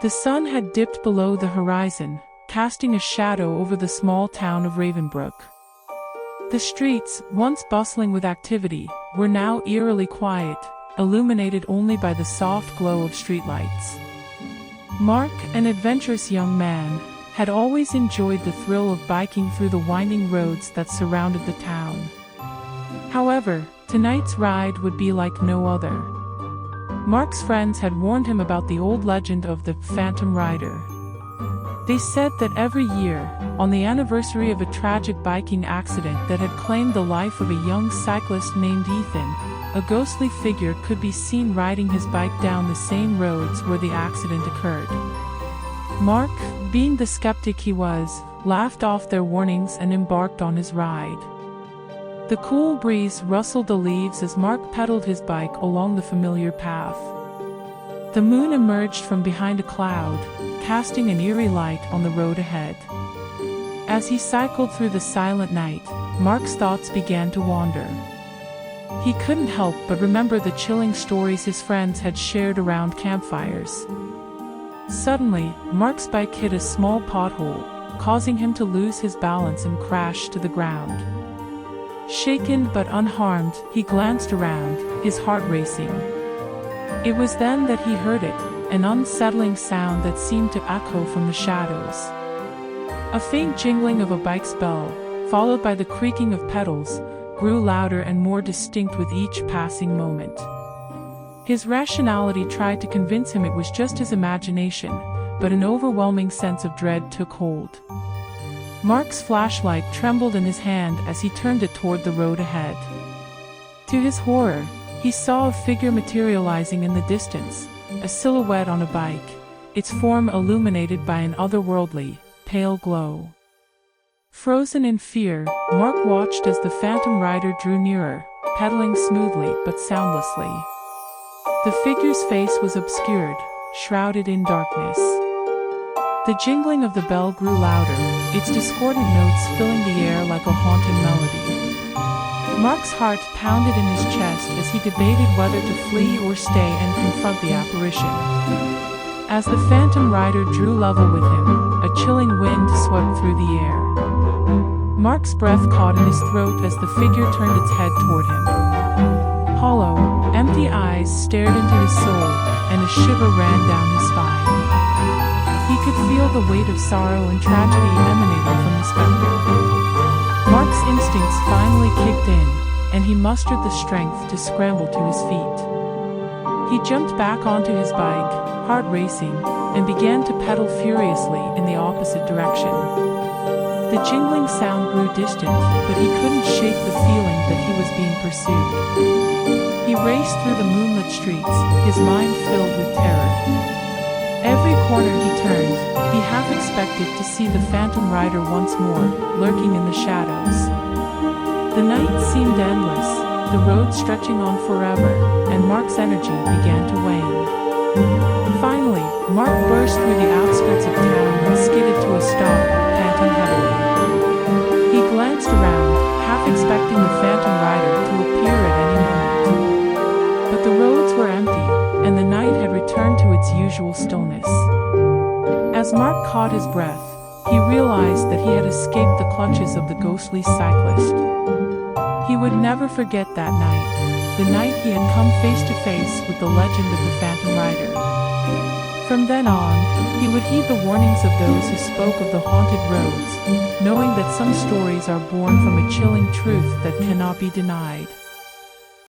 The sun had dipped below the horizon, casting a shadow over the small town of Ravenbrook. The streets, once bustling with activity, were now eerily quiet, illuminated only by the soft glow of streetlights. Mark, an adventurous young man, had always enjoyed the thrill of biking through the winding roads that surrounded the town. However, tonight's ride would be like no other. Mark's friends had warned him about the old legend of the Phantom Rider. They said that every year, on the anniversary of a tragic biking accident that had claimed the life of a young cyclist named Ethan, a ghostly figure could be seen riding his bike down the same roads where the accident occurred. Mark, being the skeptic he was, laughed off their warnings and embarked on his ride. The cool breeze rustled the leaves as Mark pedaled his bike along the familiar path. The moon emerged from behind a cloud, casting an eerie light on the road ahead. As he cycled through the silent night, Mark's thoughts began to wander. He couldn't help but remember the chilling stories his friends had shared around campfires. Suddenly, Mark's bike hit a small pothole, causing him to lose his balance and crash to the ground. Shaken but unharmed, he glanced around, his heart racing. It was then that he heard it, an unsettling sound that seemed to echo from the shadows. A faint jingling of a bike's bell, followed by the creaking of pedals, grew louder and more distinct with each passing moment. His rationality tried to convince him it was just his imagination, but an overwhelming sense of dread took hold. Mark's flashlight trembled in his hand as he turned it toward the road ahead. To his horror, he saw a figure materializing in the distance, a silhouette on a bike, its form illuminated by an otherworldly, pale glow. Frozen in fear, Mark watched as the Phantom Rider drew nearer, pedaling smoothly but soundlessly. The figure's face was obscured, shrouded in darkness. The jingling of the bell grew louder, its discordant notes filling the air like a haunted melody. Mark's heart pounded in his chest as he debated whether to flee or stay and confront the apparition. As the Phantom Rider drew level with him, a chilling wind swept through the air. Mark's breath caught in his throat as the figure turned its head toward him. Hollow, empty eyes stared into his soul, and a shiver ran down his spine. He could feel the weight of sorrow and tragedy emanating from the specter. Mark's instincts finally kicked in, and he mustered the strength to scramble to his feet. He jumped back onto his bike, heart racing, and began to pedal furiously in the opposite direction. The jingling sound grew distant, but he couldn't shake the feeling that he was being pursued. He raced through the moonlit streets, his mind filled with terror. Every corner he turned, he half expected to see the Phantom Rider once more, lurking in the shadows. The night seemed endless, the road stretching on forever, and Mark's energy began to wane. Finally, Mark burst through the outskirts of town and skidded to a stop, panting heavily. He glanced around, half expecting the Phantom Rider to appear at any moment. But the roads were empty, and the night had returned to its usual stillness. As Mark caught his breath, he realized that he had escaped the clutches of the ghostly cyclist. He would never forget that night, the night he had come face to face with the legend of the Phantom Rider. From then on, he would heed the warnings of those who spoke of the haunted roads, knowing that some stories are born from a chilling truth that cannot be denied.